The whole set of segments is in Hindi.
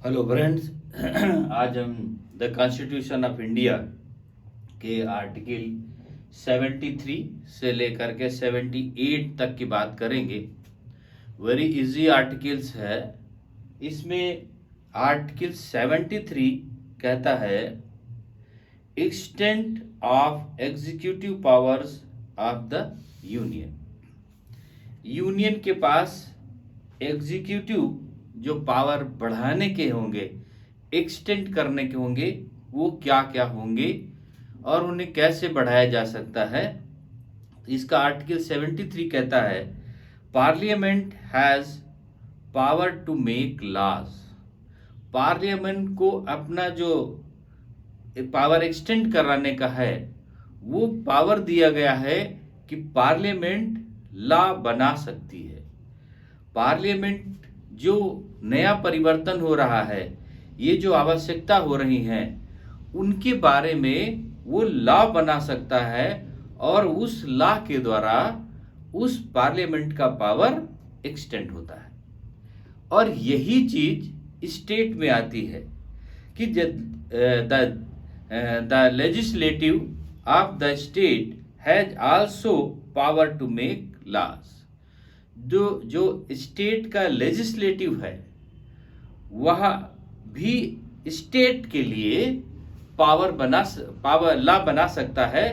Hello friends. आज हम द कॉन्स्टिट्यूशन ऑफ इंडिया के आर्टिकल 73 से लेकर के 78 तक की बात करेंगे। वेरी इजी आर्टिकल्स है। इसमें आर्टिकल 73 कहता है extent of executive powers of the union. Union के पास एग्जीक्यूटिव जो पावर बढ़ाने के होंगे, एक्सटेंड करने के होंगे, वो क्या क्या होंगे और उन्हें कैसे बढ़ाया जा सकता है। इसका आर्टिकल 73 कहता है parliament has power to make laws. Parliament को अपना जो पावर एक्सटेंड कराने का है वो पावर दिया गया है कि पार्लियामेंट लॉ बना सकती है। पार्लियामेंट जो नया परिवर्तन हो रहा है, ये जो आवश्यकता हो रही है, उनके बारे में वो लॉ बना सकता है और उस लॉ के द्वारा उस पार्लियामेंट का पावर एक्सटेंड होता है। और यही चीज स्टेट में आती है कि the legislative of the state has also power to make laws. जो जो स्टेट का लेजिस्लेटिव है वह भी स्टेट के लिए पावर लॉ बना सकता है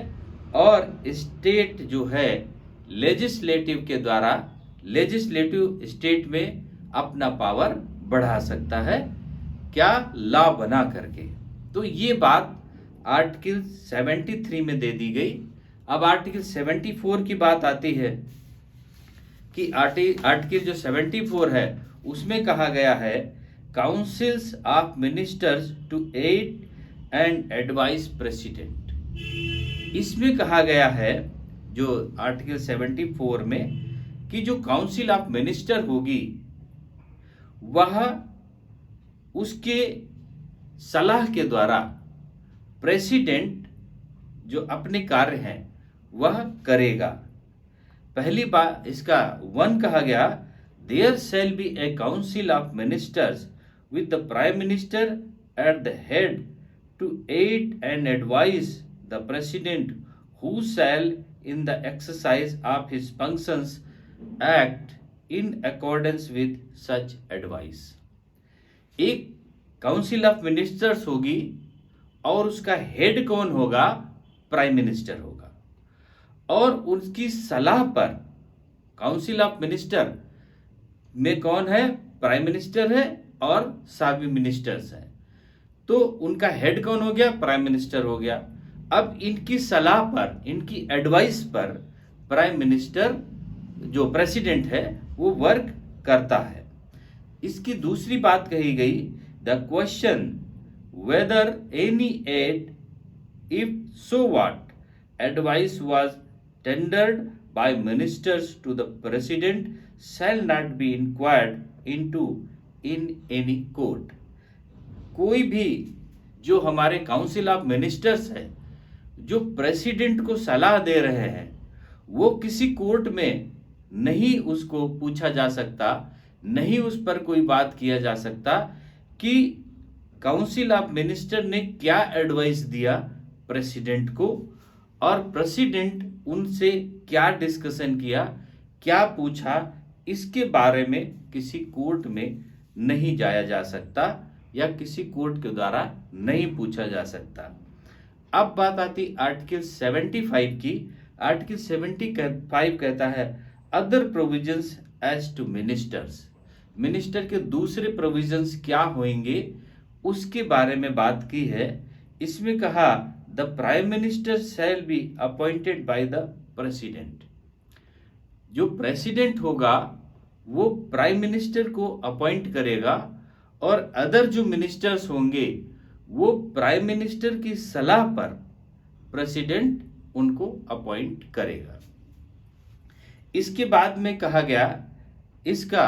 और स्टेट जो है लेजिस्लेटिव के द्वारा लेजिस्लेटिव स्टेट में अपना पावर बढ़ा सकता है, क्या लॉ बना करके। तो ये बात आर्टिकल 73 में दे दी गई। अब आर्टिकल 74 की बात आती है कि आर्टिकल जो 74 है उसमें कहा गया है councils of ministers to aid and advice president. इसमें कहा गया है जो आर्टिकल 74 में कि जो काउंसिल ऑफ मिनिस्टर होगी वह उसके सलाह के द्वारा प्रेसिडेंट जो अपने कार्य हैं वह करेगा। पहली बात इसका 1 कहा गया there shall be a council of ministers with the prime minister at the head to aid and advise the president who shall in the exercise of his functions act in accordance with such advice. एक काउंसिल ऑफ मिनिस्टर्स होगी और उसका हेड कौन होगा? प्राइम मिनिस्टर होगा। और उनकी सलाह पर काउंसिल ऑफ मिनिस्टर में कौन है? प्राइम मिनिस्टर है और साबी मिनिस्टर्स हैं। तो उनका हेड कौन हो गया? प्राइम मिनिस्टर हो गया। अब इनकी सलाह पर, इनकी एडवाइस पर प्राइम मिनिस्टर जो प्रेसिडेंट है वो वर्क करता है। इसकी दूसरी बात कही गई the question whether any ad if so what advice was tendered by ministers to the president shall not be inquired into in any court। कोई भी जो हमारे काउंसिल ऑफ मिनिस्टर्स है जो प्रेसिडेंट को सलाह दे रहे हैं वो किसी कोर्ट में नहीं उसको पूछा जा सकता, नहीं उस पर कोई बात किया जा सकता कि काउंसिल ऑफ मिनिस्टर ने क्या एडवाइस दिया प्रेसिडेंट को और प्रेसिडेंट उनसे क्या डिस्कशन किया, क्या पूछा, इसके बारे में किसी कोर्ट में नहीं जाया जा सकता या किसी कोर्ट के द्वारा नहीं पूछा जा सकता। अब बात आती आर्टिकल 75 की। आर्टिकल 75 कहता है other provisions as to ministers. Minister के दूसरे प्रोविजंस क्या होंगे उसके बारे में बात की है। इसमें कहा the prime minister shall be appointed by the president. जो प्रेसिडेंट होगा वो प्राइम मिनिस्टर को अपॉइंट करेगा और अदर जो मिनिस्टर्स होंगे वो प्राइम मिनिस्टर की सलाह पर प्रेसिडेंट उनको अपॉइंट करेगा। इसके बाद में कहा गया इसका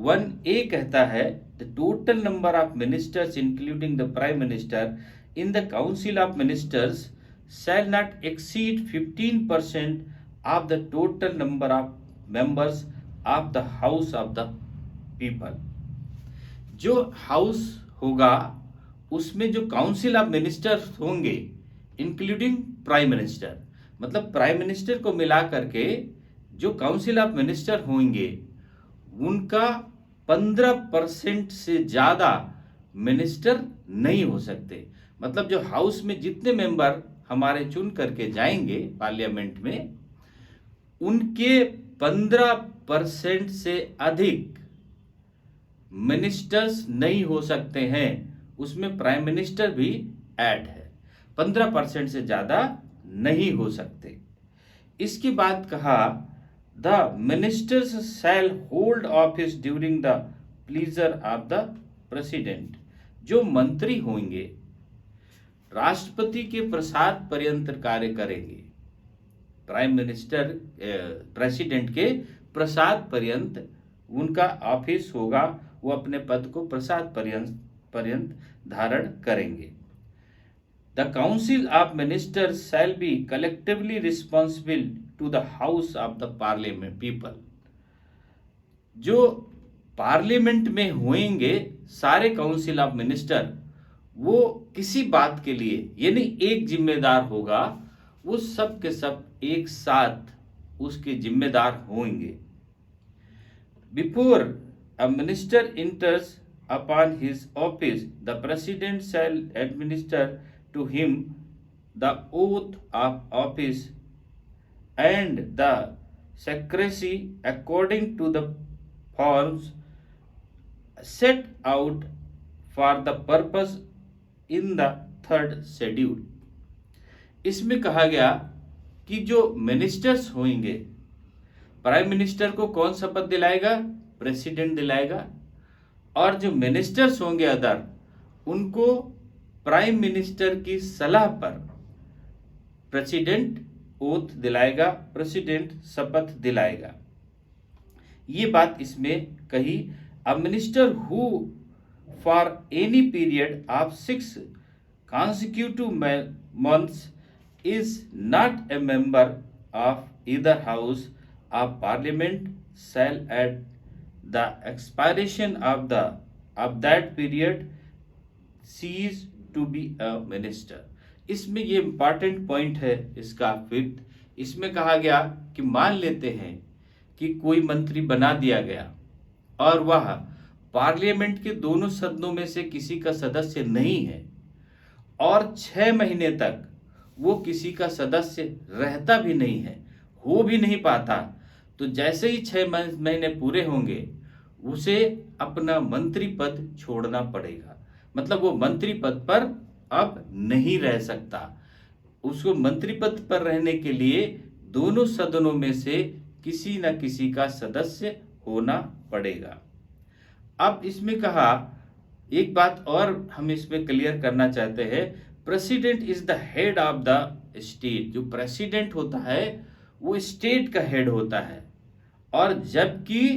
1A कहता है the total number of ministers including the prime minister in the council of ministers shall not exceed 15% of the total number of members of the house of the people। जो हाउस होगा उसमें जो काउंसिल ऑफ मिनिस्टर्स होंगे इंक्लूडिंग प्राइम मिनिस्टर, मतलब प्राइम मिनिस्टर को मिला करके जो काउंसिल ऑफ मिनिस्टर होंगे उनका 15% से ज्यादा मिनिस्टर नहीं हो सकते। मतलब जो हाउस में जितने मेंबर हमारे चुन करके जाएंगे पार्लियामेंट में, उनके 15% से अधिक मिनिस्टर्स नहीं हो सकते हैं। उसमें प्राइम मिनिस्टर भी ऐड है। 15% से ज्यादा नहीं हो सकते। इसके बाद कहा the ministers shell hold office during the pleasure of the president. जो मंत्री होंगे राष्ट्रपति के प्रसाद पर्यंत कार्य करेंगे। प्राइम मिनिस्टर प्रेसिडेंट के प्रसाद पर्यंत उनका ऑफिस होगा, वो अपने पद को प्रसाद पर्यंत धारण करेंगे। The council of ministers shall be collectively responsible to the house of the parliament people. जो पार्लियामेंट में होंगे सारे काउंसिल ऑफ मिनिस्टर, वो किसी बात के लिए यानी एक जिम्मेदार होगा, वो सब के सब एक साथ उसके जिम्मेदार होंगे। Before a minister enters upon his office the president shall administer to him the oath of office and the secrecy according to the forms set out for the purpose in the third schedule। इसमें कहा गया कि जो मिनिस्टर्स होंगे, प्राइम मिनिस्टर को कौन शपथ दिलाएगा? प्रेसिडेंट दिलाएगा। और जो मिनिस्टर्स होंगे अदर, उनको प्राइम मिनिस्टर की सलाह पर प्रेसिडेंट ओथ दिलाएगा, प्रेसिडेंट शपथ दिलाएगा। ये बात इसमें कही। A minister who for any period of 6 consecutive months is not a member of either house of parliament shall at the expiration of that period cease to be a minister। इसमें ये इंपॉर्टेंट पॉइंट है इसका 5th। इसमें कहा गया कि मान लेते हैं कि कोई मंत्री बना दिया गया और वह पार्लियामेंट के दोनों सदनों में से किसी का सदस्य नहीं है और 6 महीने तक वो किसी का सदस्य रहता भी नहीं है, हो भी नहीं पाता, तो जैसे ही 6 महीने पूरे होंगे उसे अपना मंत्री पद छोड़ना पड़ेगा। मतलब वो मंत्री पद पर अब नहीं रह सकता। उसको मंत्री पद पर रहने के लिए दोनों सदनों में से किसी न किसी का सदस्य होना पड़ेगा। अब इसमें कहा एक बात और हम इसमें क्लियर करना चाहते हैं, president is the head of the state. जो प्रेसिडेंट होता है वो स्टेट का हेड होता है, और जबकि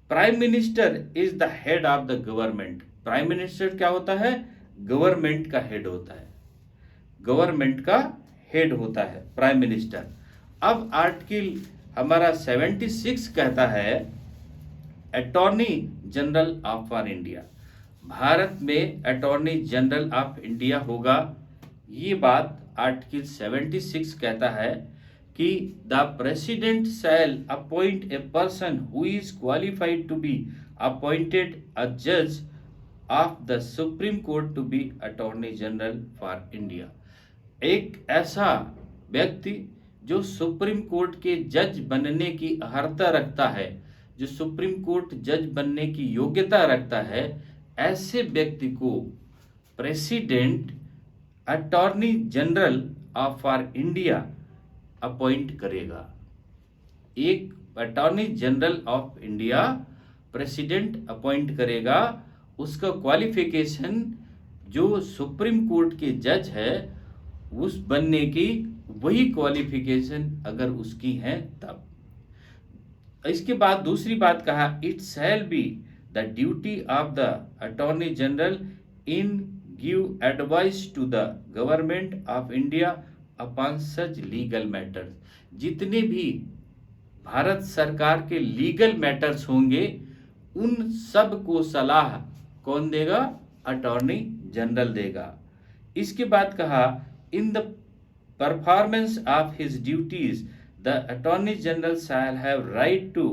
prime minister is the head of the government. Prime minister क्या होता है? गवर्नमेंट का हेड होता है, गवर्नमेंट का हेड होता है प्राइम मिनिस्टर। अब आर्टिकल हमारा 76 कहता है attorney general of for India. Bharat में अटॉर्नी जनरल ऑफ इंडिया होगा। ये बात आर्टिकल 76 कहता है कि the president shall appoint a person who is qualified to be appointed a जज of the supreme court to be attorney general for India. एक ऐसा व्यक्ति जो सुप्रीम कोर्ट के जज बनने की अर्हता रखता है, जो सुप्रीम कोर्ट जज बनने की योग्यता रखता है, ऐसे व्यक्ति को president attorney general of for India appoint करेगा। एक attorney general of India president appoint करेगा। उसका क्वालिफिकेशन जो सुप्रीम कोर्ट के जज है उस बनने की वही क्वालिफिकेशन अगर उसकी है तब। इसके बाद दूसरी बात कहा, it shall be the duty of the attorney general in give advice to the government of India upon such legal matters. जितने भी भारत सरकार के लीगल मैटर्स होंगे उन सब को सलाह कौन देगा? अटॉर्नी जनरल देगा। इसके बाद कहा in the performance of his duties the attorney general shall have right to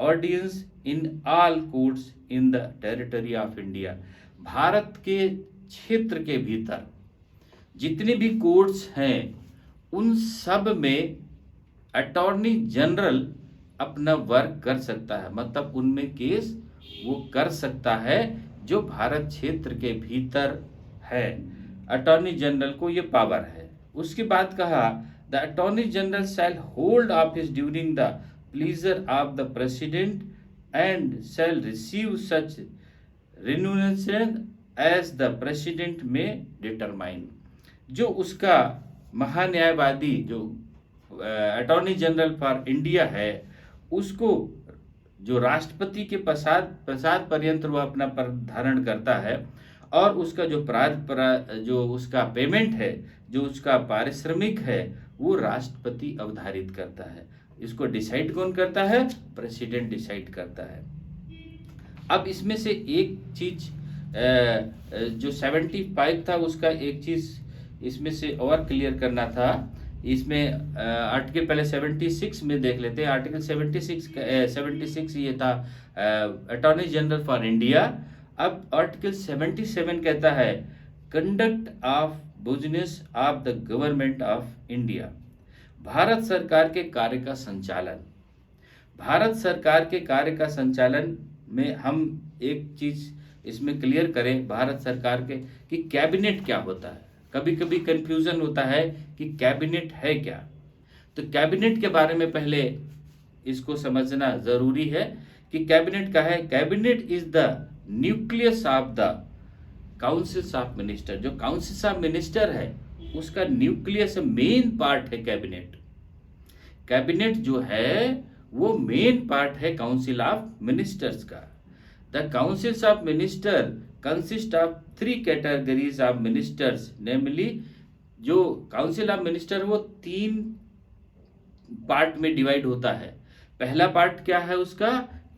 audience in all courts in the territory of India. भारत के क्षेत्र के भीतर जितने भी कोर्ट्स हैं उन सब में अटॉर्नी जनरल अपना वर्क कर सकता है, मतलब उनमें केस वो कर सकता है जो भारत क्षेत्र के भीतर है। अटॉर्नी जनरल को ये पावर है। उसके बाद कहा the attorney general shall hold office during the pleasure of the president and shall receive such remuneration as the president may determine. जो उसका महान्यायवादी जो अटॉर्नी जनरल फॉर इंडिया है उसको जो राष्ट्रपति के प्रसाद पर्यंत वो अपना पद धारण करता है और उसका जो उसका पेमेंट है, जो उसका पारिश्रमिक है, वो राष्ट्रपति अवधारित करता है। इसको डिसाइड कौन करता है? प्रेसिडेंट डिसाइड करता है। अब इसमें से एक चीज जो 75 था उसका एक चीज इसमें से और क्लियर करना था। इसमें आर्टिकल पहले 76 में देख लेते हैं। आर्टिकल 76 ये था अटॉर्नी जनरल फॉर इंडिया। अब आर्टिकल 77 कहता है conduct of business of the government of India. Bharat सरकार के कार्य का संचालन। भारत सरकार के कार्य का संचालन में हम एक चीज इसमें क्लियर करें भारत सरकार के कि कैबिनेट क्या होता है। कभी कभी कंफ्यूजन होता है कि कैबिनेट है क्या। तो कैबिनेट के बारे में पहले इसको समझना जरूरी है कि कैबिनेट क्या है। Cabinet is the nucleus of the councils of minister. जो काउंसिल्स ऑफ मिनिस्टर है उसका न्यूक्लियस मेन पार्ट है कैबिनेट। कैबिनेट जो है वो मेन पार्ट है काउंसिल ऑफ मिनिस्टर्स का। The councils of minister consist of 3 categories of ministers, namely जो काउंसिल ऑफ मिनिस्टर वो 3 पार्ट में डिवाइड होता है। पहला पार्ट क्या है उसका?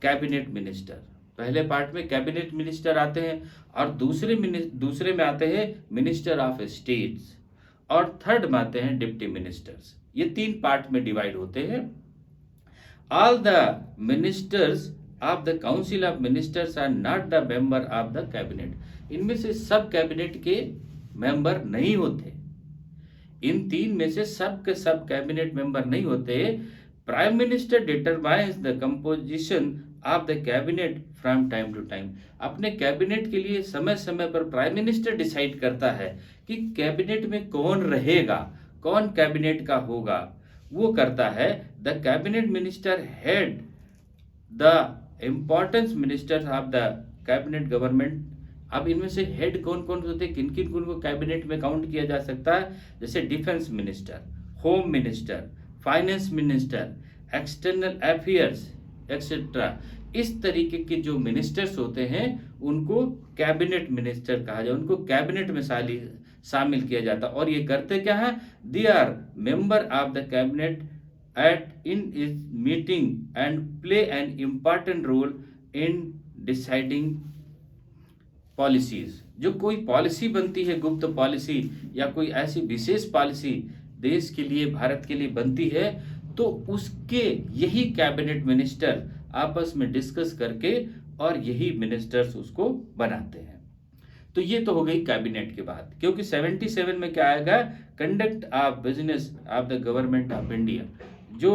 Cabinet minister. पहले पार्ट में कैबिनेट मिनिस्टर आते हैं और दूसरे में आते हैं मिनिस्टर ऑफ स्टेट्स और थर्ड में आते हैं डिप्टी मिनिस्टर्स। ये 3 पार्ट में डिवाइड होते हैं। All the ministers of the council of ministers are not the member of the cabinet. इनमें से सब कैबिनेट के मेंबर नहीं होते। इन 3 में से सब के सब कैबिनेट मेंबर नहीं होते। Prime minister determines the composition of the cabinet from time to time. अपने कैबिनेट के लिए समय समय पर प्राइम मिनिस्टर डिसाइड करता है कि कैबिनेट में कौन रहेगा, कौन कैबिनेट का होगा, वो करता है। The cabinet minister head the importance ministers of the cabinet government. अब इनमें से हेड कौन कौन होते हैं, किन किन को कैबिनेट में काउंट किया जा सकता है? जैसे defence minister, home minister, finance minister, external affairs etcetera. इस तरीके के जो मिनिस्टर्स होते हैं उनको कैबिनेट मिनिस्टर कहा जाए, उनको कैबिनेट में शामिल किया जाता। और ये करते क्या है? They are member of the cabinet in its meeting and play an important role in deciding policies। जो कोई पॉलिसी बनती है, गुप्त पॉलिसी या कोई ऐसी विशेष पॉलिसी देश के लिए, भारत के लिए बनती है, तो उसके यही कैबिनेट मिनिस्टर आपस में डिस्कस करके और यही मिनिस्टर्स उसको बनाते हैं। तो ये तो हो गई कैबिनेट की बात। क्योंकि 77 में क्या आएगा? Conduct of business of the government of India. जो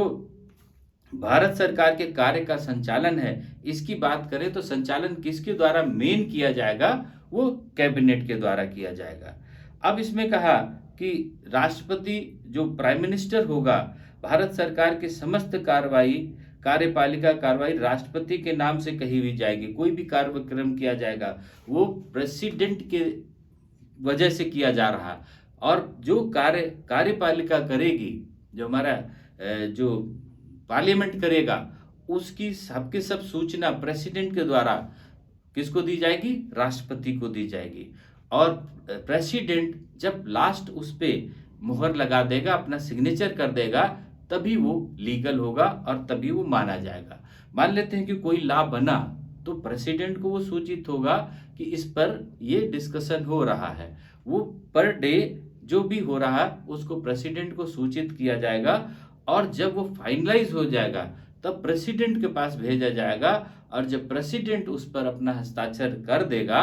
भारत सरकार के कार्य का संचालन है, इसकी बात करें तो संचालन किसके द्वारा मेन किया जाएगा? वो कैबिनेट के द्वारा किया जाएगा। अब इसमें कहा कि राष्ट्रपति जो प्राइम मिनिस्टर होगा, भारत सरकार के समस्त कार्यपालिका कार्रवाई राष्ट्रपति के नाम से कही भी जाएगी। कोई भी कार्यक्रम किया जाएगा वो प्रेसिडेंट के वजह से किया जा रहा। और जो कार्यपालिका करेगी, जो हमारा जो पार्लियामेंट करेगा, उसकी सबके सब सूचना प्रेसिडेंट के द्वारा किसको दी जाएगी? राष्ट्रपति को दी जाएगी। और प्रेसिडेंट जब लास्ट उस पे मुहर लगा देगा, अपना सिग्नेचर कर देगा, तभी वो लीगल होगा और तभी वो माना जाएगा। मान लेते हैं कि कोई लॉ बना, तो प्रेसिडेंट को वो सूचित होगा कि इस पर ये डिस्कशन हो रहा है। वो पर डे जो भी हो रहा है उसको प्रेसिडेंट को सूचित किया जाएगा, और जब वो फाइनलाइज हो जाएगा तब प्रेसिडेंट के पास भेजा जाएगा, और जब प्रेसिडेंट उस पर अपना हस्ताक्षर कर देगा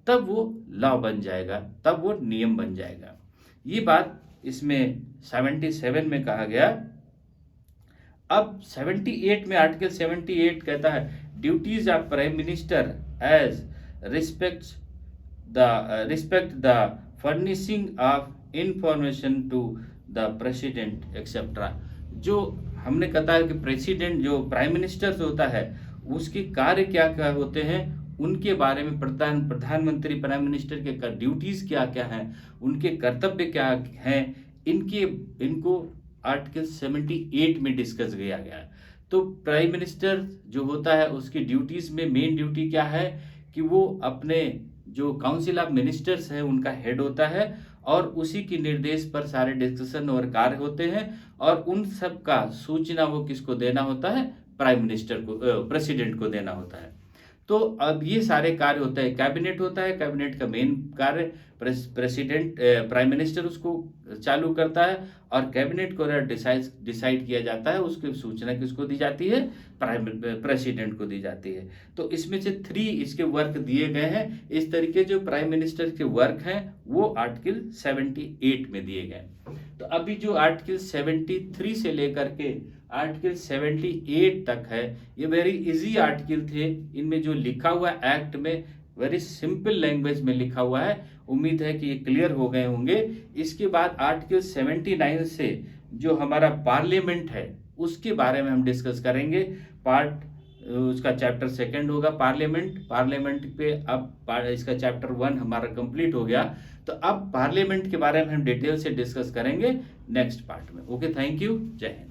तब वो लॉ बन जाएगा, तब वो नियम बन जाएगा। ये बात इसमें 77 में कहा गया। अब 78 में आर्टिकल 78 कहता है duties of prime minister as respect the furnishing of information to the president etcetera. जो हमने कहा है कि प्रेसिडेंट जो प्राइम मिनिस्टर होता है उसके कार्य क्या क्या होते हैं, उनके बारे में प्रधानमंत्री प्राइम मिनिस्टर के ड्यूटीज क्या क्या हैं, उनके कर्तव्य क्या हैं, इनको आर्टिकल 78 में डिस्कस किया गया है। तो प्राइम मिनिस्टर जो होता है उसकी ड्यूटीज में मेन ड्यूटी क्या है कि वो अपने जो काउंसिल ऑफ मिनिस्टर्स है उनका हेड होता है, और उसी के निर्देश पर सारे डिस्कशन और कार्य होते हैं, और उन सब का सूचना वो किसको देना होता है, प्राइम मिनिस्टर को, प्रेसिडेंट को देना होता है। तो अब ये सारे कार्य होते हैं। कैबिनेट होता है, कैबिनेट का मेन कार्य प्रेसिडेंट प्राइम मिनिस्टर उसको चालू करता है, और कैबिनेट को डिसाइड किया जाता है, उसकी सूचना किसको दी जाती है, प्रेसिडेंट को दी जाती है। तो इसमें से 3 इसके वर्क दिए गए हैं। इस तरीके जो प्राइम मिनिस्टर के वर्क हैं वो आर्टिकल 78 में दिए गए। तो अभी जो आर्टिकल 73 से लेकर के आर्टिकल 78 तक है, ये वेरी इजी आर्टिकल थे। इनमें जो लिखा हुआ एक्ट में वेरी सिंपल लैंग्वेज में लिखा हुआ है। उम्मीद है कि ये क्लियर हो गए होंगे। इसके बाद आर्टिकल 79 से जो हमारा पार्लियामेंट है उसके बारे में हम डिस्कस करेंगे। उसका चैप्टर 2 होगा पार्लियामेंट पे। अब इसका चैप्टर 1 हमारा कंप्लीट हो गया, तो अब पार्लियामेंट के बारे में हम डिटेल से डिस्कस करेंगे नेक्स्ट पार्ट में। ओके, थैंक यू, जय हिंद।